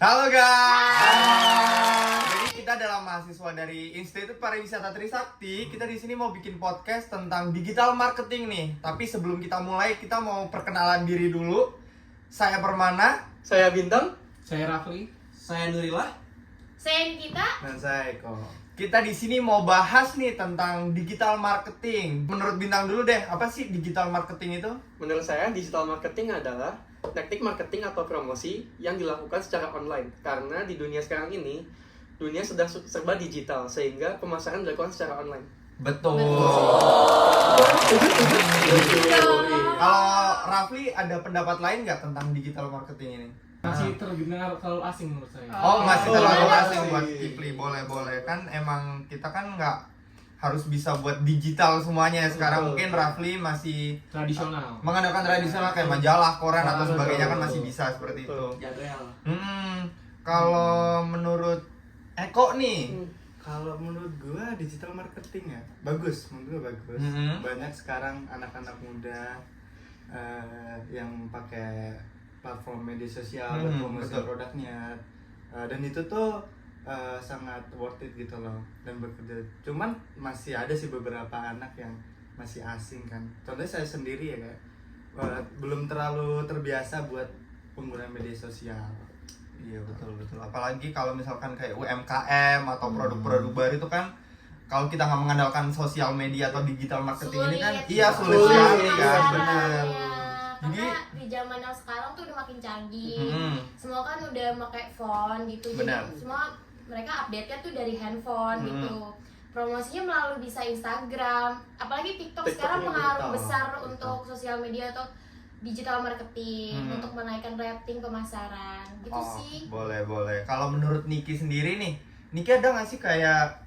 Halo guys. Jadi kita adalah mahasiswa dari Institut Pariwisata Trisakti. Kita di sini mau bikin podcast tentang digital marketing nih. Tapi sebelum kita mulai, kita mau perkenalan diri dulu. Saya Permana, Saya Bintang, saya Rafli, Saya Nurillah. Saya Nikita. dan saya Eko. Kita di sini mau bahas nih tentang digital marketing. Menurut Bintang dulu deh, apa sih digital marketing itu? menurut saya digital marketing adalah teknik marketing atau promosi yang dilakukan secara online. Karena di dunia sekarang ini, dunia sudah serba digital, sehingga pemasaran dilakukan secara online. Betul. Kalau Rafli ada pendapat lain nggak tentang digital marketing ini? masih terdengar terlalu asing menurut saya. Oh, masih Oh, terlalu iya. asing buat Kipli. Boleh. Kan emang kita kan nggak harus bisa buat digital semuanya. Sekarang Betul. mungkin Rafli masih Tradisional. mengandalkan tradisional kayak majalah, koran atau Betul. sebagainya kan masih bisa seperti itu. Betul. Jadwal. Kalau menurut Eko nih, Kalau menurut gua digital marketing ya bagus, menurut gua bagus. Banyak sekarang anak-anak muda yang pakai platform media sosial buat promosi betul. produknya, dan itu tuh sangat worth it gitu loh dan bekerja. Cuman masih ada sih beberapa anak yang masih asing kan. Contohnya saya sendiri ya kayak belum terlalu terbiasa buat penggunaan media sosial. iya betul. Apalagi kalau misalkan kayak UMKM atau produk-produk baru itu kan, kalau kita nggak mengandalkan sosial media atau digital marketing ini kan, iya sulit Sulit. sekali kan, Pasarannya. benar. Karena Jadi- di zaman yang sekarang tuh udah makin canggih. Mm-mm. Semua kan udah pakai phone gitu. Benar. Jadi semua mereka update-nya tuh dari handphone gitu. Promosinya melalui bisa Instagram, apalagi TikTok sekarang TikTok, pengaruh TikTok. besar untuk sosial media atau digital marketing untuk menaikkan rating pemasaran gitu Oh, sih. boleh. Kalau menurut Niki sendiri nih, Niki ada nggak sih kayak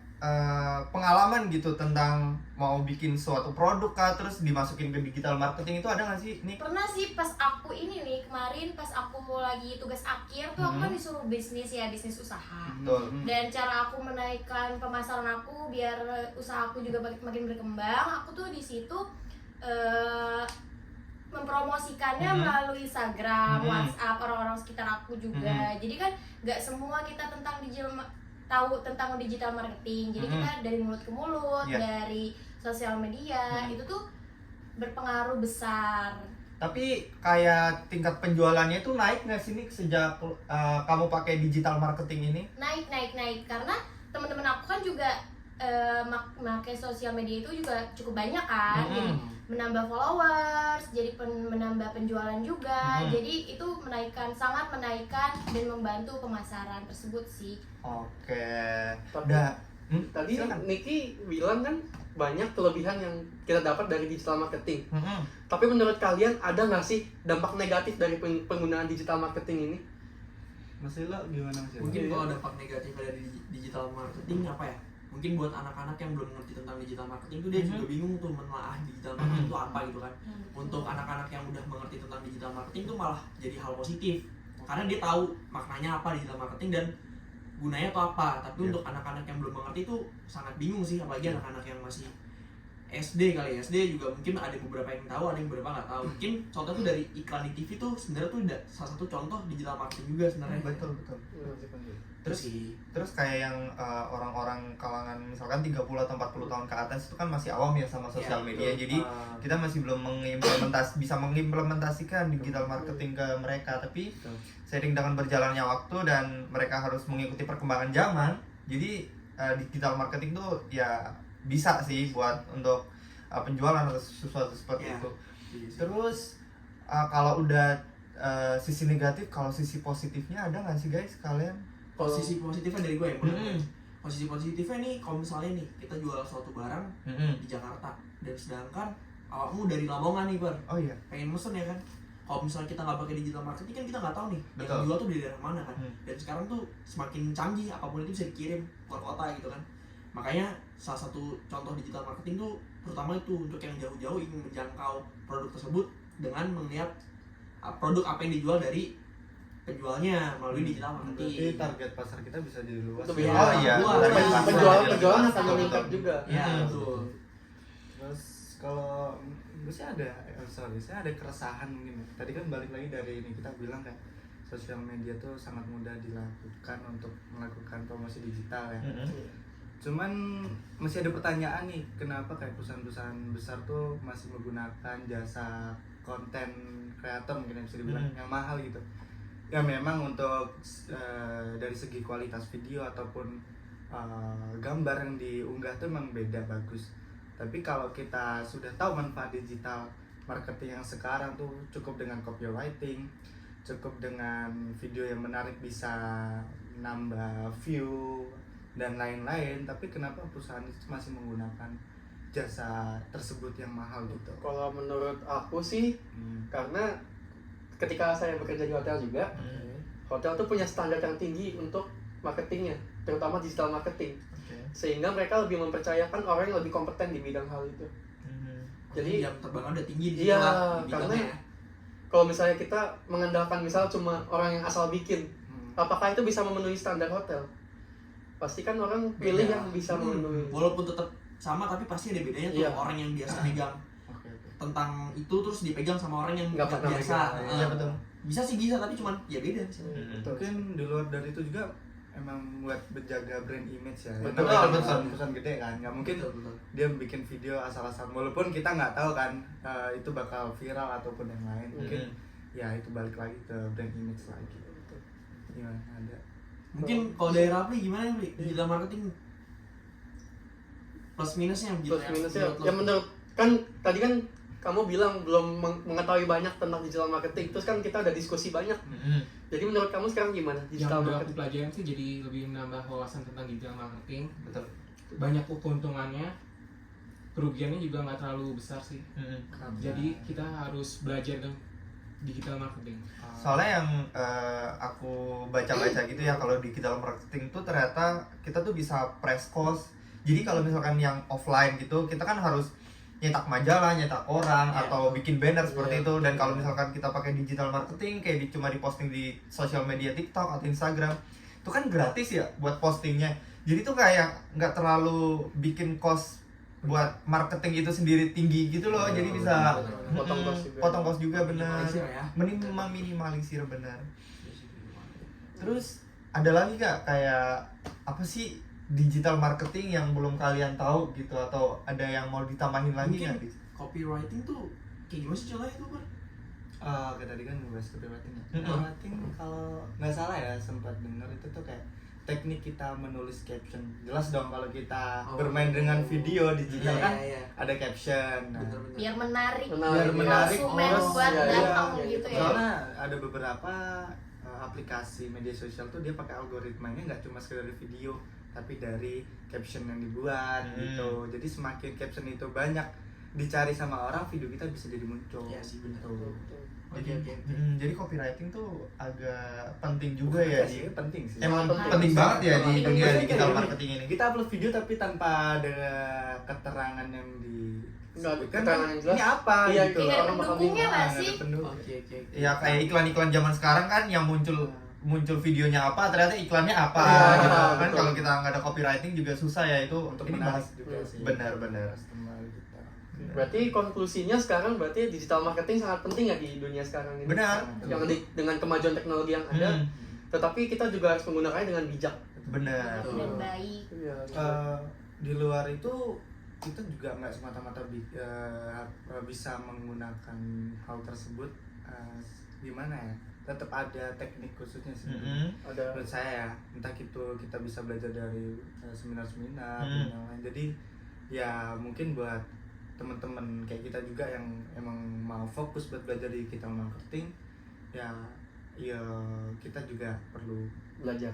pengalaman gitu tentang mau bikin suatu produk kah, terus dimasukin ke digital marketing itu ada nggak sih, Nik? Pernah sih pas aku ini nih kemarin pas aku lagi tugas akhir tuh aku kan disuruh bisnis usaha. Betul. Dan cara aku menaikkan pemasaran aku biar usaha aku juga makin berkembang, aku tuh di situ mempromosikannya melalui Instagram, WhatsApp orang-orang sekitar aku juga. Jadi kan nggak semua kita tahu tentang digital marketing. Jadi kita dari mulut ke mulut, Iya. dari sosial media itu tuh berpengaruh besar. Tapi kayak tingkat penjualannya itu naik nggak sih, Nik, sejak kamu pakai digital marketing ini? Naik karena teman-teman aku kan juga pakai sosial media itu juga cukup banyak kan. Jadi menambah followers, jadi menambah penjualan juga. Jadi itu sangat menaikkan dan membantu pemasaran tersebut sih. Oke. Tapi- Tadi silakan. Niki bilang kan banyak kelebihan yang kita dapat dari digital marketing. Mm-mm. Tapi menurut kalian ada nggak sih dampak negatif dari penggunaan digital marketing ini? Mas Ilo gimana Mas Ilo? Mungkin kalau dampak negatif dari digital marketing apa ya? Mungkin buat anak-anak yang belum ngerti tentang digital marketing tuh dia juga bingung tuh menelaah digital marketing itu apa gitu kan. Untuk anak-anak yang udah mengerti tentang digital marketing tuh malah jadi hal positif. Karena dia tahu maknanya apa digital marketing dan gunanya tuh apa. Tapi untuk anak-anak yang belum mengerti itu sangat bingung sih, apalagi anak-anak yang masih SD kali ya. SD juga mungkin ada beberapa yang tahu, ada yang beberapa nggak tahu. Mungkin contoh tuh dari iklan di TV tuh sebenarnya tuh salah satu contoh digital marketing juga sebenarnya. Betul. Terus sih Terus kayak yang orang-orang kalangan misalkan 30 atau 40 tahun ke atas itu kan masih awam ya sama sosial Iya, media. betul. Jadi kita masih belum bisa mengimplementasikan digital marketing ke mereka. Tapi seiring dengan berjalannya waktu dan mereka harus mengikuti perkembangan zaman, jadi digital marketing tuh ya bisa sih buat untuk penjualan atau sesuatu seperti Iya. itu. Iya sih. Terus kalau udah sisi negatif, kalau sisi positifnya ada nggak sih guys kalian? Posisi positifnya dari gue ya menurut gue. Posisi positifnya nih kalau misalnya nih kita jual suatu barang di Jakarta dan sedangkan awakmu dari Lamongan nih Oh iya. pengen mesen ya kan. Kalau misalnya kita nggak pakai digital marketing kan kita nggak tahu nih Betul. yang jual tuh dari daerah mana kan. Hmm. Dan sekarang tuh semakin canggih apapun itu bisa dikirim keluar kota gitu kan. Makanya salah satu contoh digital marketing tuh terutama itu untuk yang jauh-jauh ingin menjangkau produk tersebut dengan melihat produk apa yang dijual dari penjualnya melalui digital Berarti marketing. target pasar kita bisa jadi luas. Lebih ya. Oh iya. luas. Target pasar. Penjualan akan Betul. meningkat juga. Ya betul. Terus kalau saya ada keresahan mungkin. Tadi kan balik lagi dari ini kita bilang kayak sosial media tuh sangat mudah dilakukan untuk melakukan promosi digital ya. Cuman masih ada pertanyaan nih, kenapa kayak perusahaan-perusahaan besar tuh masih menggunakan jasa konten kreator mungkin yang bisa dibilang yang mahal gitu. Ya memang untuk dari segi kualitas video ataupun gambar yang diunggah tuh memang beda bagus. Tapi kalau kita sudah tahu manfaat digital marketing yang sekarang tuh cukup dengan copywriting, cukup dengan video yang menarik bisa nambah view dan lain-lain, tapi kenapa perusahaan itu masih menggunakan jasa tersebut yang mahal gitu? Kalau menurut aku sih karena ketika saya bekerja di hotel juga, hotel tuh punya standar yang tinggi untuk marketingnya, terutama digital marketing. Sehingga mereka lebih mempercayakan orang yang lebih kompeten di bidang hal itu. Jadi jam terbang udah tinggi di situ iya, lah di karena bidangnya. kalau misalnya kita mengandalkan misal cuma orang yang asal bikin, apakah itu bisa memenuhi standar hotel? Pasti kan orang pilih Beda. yang bisa memenuhi. Walaupun tetap sama tapi pasti ada bedanya tuh. Iya. Orang yang biasa pegang tentang itu terus dipegang sama orang yang Nggak nggak pernah biasa. pegang. Iya, betul. Bisa sih bisa tapi cuman ya beda sih. Betul. Mungkin di luar dari itu juga emang buat menjaga brand image ya. Betul, Namanya kan betul. perusahaan gede kan, nggak mungkin Betul. dia bikin video asal-asal. Walaupun kita nggak tahu kan itu bakal viral ataupun yang lain. Mungkin ya itu balik lagi ke brand image lagi. Gimana ada? Mungkin kalau dari Rafli gimana Rafli? Digital marketing plus minusnya gitu Plus minusnya ya menurut kan tadi kan kamu bilang belum mengetahui banyak tentang digital marketing, terus kan kita ada diskusi banyak. Jadi menurut kamu sekarang gimana Yang digital udah aku marketing? pelajarin sih jadi lebih menambah wawasan tentang digital marketing. Betul. Banyak keuntungannya, kerugiannya juga nggak terlalu besar sih. Jadi kita harus belajar dengan digital marketing. Soalnya yang aku baca-baca gitu ya, kalau di digital marketing tuh ternyata kita tuh bisa press cost. Jadi kalau misalkan yang offline gitu, kita kan harus nyetak majalah, nyetak orang, atau bikin banner seperti itu. Dan kalau misalkan kita pakai digital marketing kayak cuma diposting di sosial media TikTok atau Instagram, itu kan gratis ya buat postingnya. Jadi tuh kayak nggak terlalu bikin cost buat marketing itu sendiri tinggi gitu loh. Jadi bisa Potong cost juga. potong cost juga, benar. Minimalisir ya. Minimalisir, benar. Terus ada lagi gak kayak apa sih digital marketing yang belum kalian tahu gitu, atau ada yang mau ditambahin lagi Mungkin nggak? copywriting tuh kayak gimana sih contohnya itu kan? Kayak tadi kan ngebahas copywriting ya. Copywriting kalau nggak salah ya sempat dengar itu tuh kayak teknik kita menulis caption. Jelas dong kalau kita bermain dengan video digital kan ada caption. Nah, Bener-bener. biar menarik, biar menarik konsumen terus, buat iya, datang iya, gitu ya. soalnya ada beberapa aplikasi media sosial tuh dia pakai algoritmanya nggak cuma sekedar video tapi dari caption yang dibuat gitu. Jadi semakin caption itu banyak dicari sama orang, video kita bisa jadi muncul. Iya sih, benar. Tuh. Jadi copywriting tuh agak penting juga ya. Sih, penting sih. Emang Penting. penting banget ya di dunia Maksudnya digital kayak marketing ini. Kita upload video tapi tanpa ada keterangan yang di Nggak ada sebutkan keterangan yang jelas. ini apa Iya, gitu. Iya, orang bakal pendukungnya bingung. nggak Nggak ada sih? pendukung. Oke. Ya kayak iklan-iklan zaman sekarang kan yang muncul videonya apa, ternyata iklannya apa Iya, gitu kan. betul. Kalau kita nggak ada copywriting juga susah ya itu Untuk ini menarik bahas juga sih. benar-benar. Customer gitu. Berarti konklusinya sekarang berarti digital marketing sangat penting ya di dunia sekarang ini. Benar. Dengan kemajuan teknologi yang ada, tetapi kita juga harus menggunakannya dengan bijak. Benar. Dan baik. Iya. Di luar itu kita juga nggak semata-mata bisa menggunakan hal tersebut gimana ya, tetap ada teknik khususnya sih. Ada Menurut saya ya, entah itu kita bisa belajar dari seminar-seminar dan yang lain. Jadi ya mungkin buat teman-teman kayak kita juga yang emang mau fokus buat belajar di digital marketing, ya kita juga perlu belajar.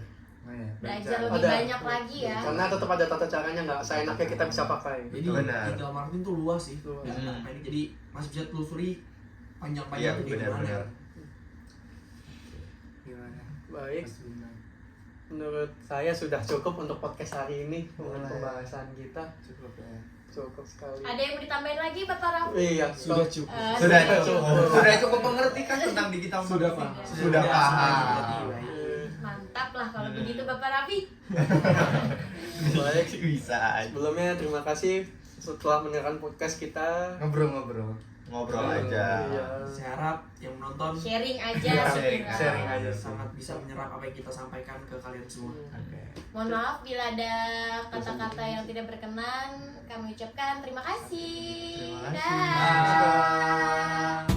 Belajar lebih Ada. banyak lagi ya. Karena tetap ada tata caranya, nggak seenaknya kita bisa pakai. Jadi Benar. digital marketing tuh luas sih. Luas. Nggak cuma pendek. Jadi masih bisa telusuri panjang-panjang Iya, tuh kayak gimana. benar-benar. Gimana? Baik, Mas Bima? menurut saya sudah cukup untuk podcast hari ini dengan Boleh. pembahasan kita. Cukup ya. Cukup sekali. Ada yang mau ditambahin lagi Bapak Raffi? Iya, Sudah cukup. Sudah cukup mengerti kan tentang digital Sudah marketing? paham. Sudah paham. Berarti, Mantap lah kalau begitu Bapak Raffi. Baik, Bisa aja. sebelumnya terima kasih setelah mendengarkan podcast kita. Ngobrol-ngobrol. Ngobrol aja. Iya. Saya harap yang menonton Sharing aja. Iya, mungkin. sharing aja. sangat bisa menyerap apa yang kita sampaikan ke kalian semua. Oke. Mohon maaf bila ada kata-kata yang tidak berkenan. Kami ucapkan terima kasih. Terima kasih. Dah. Dah.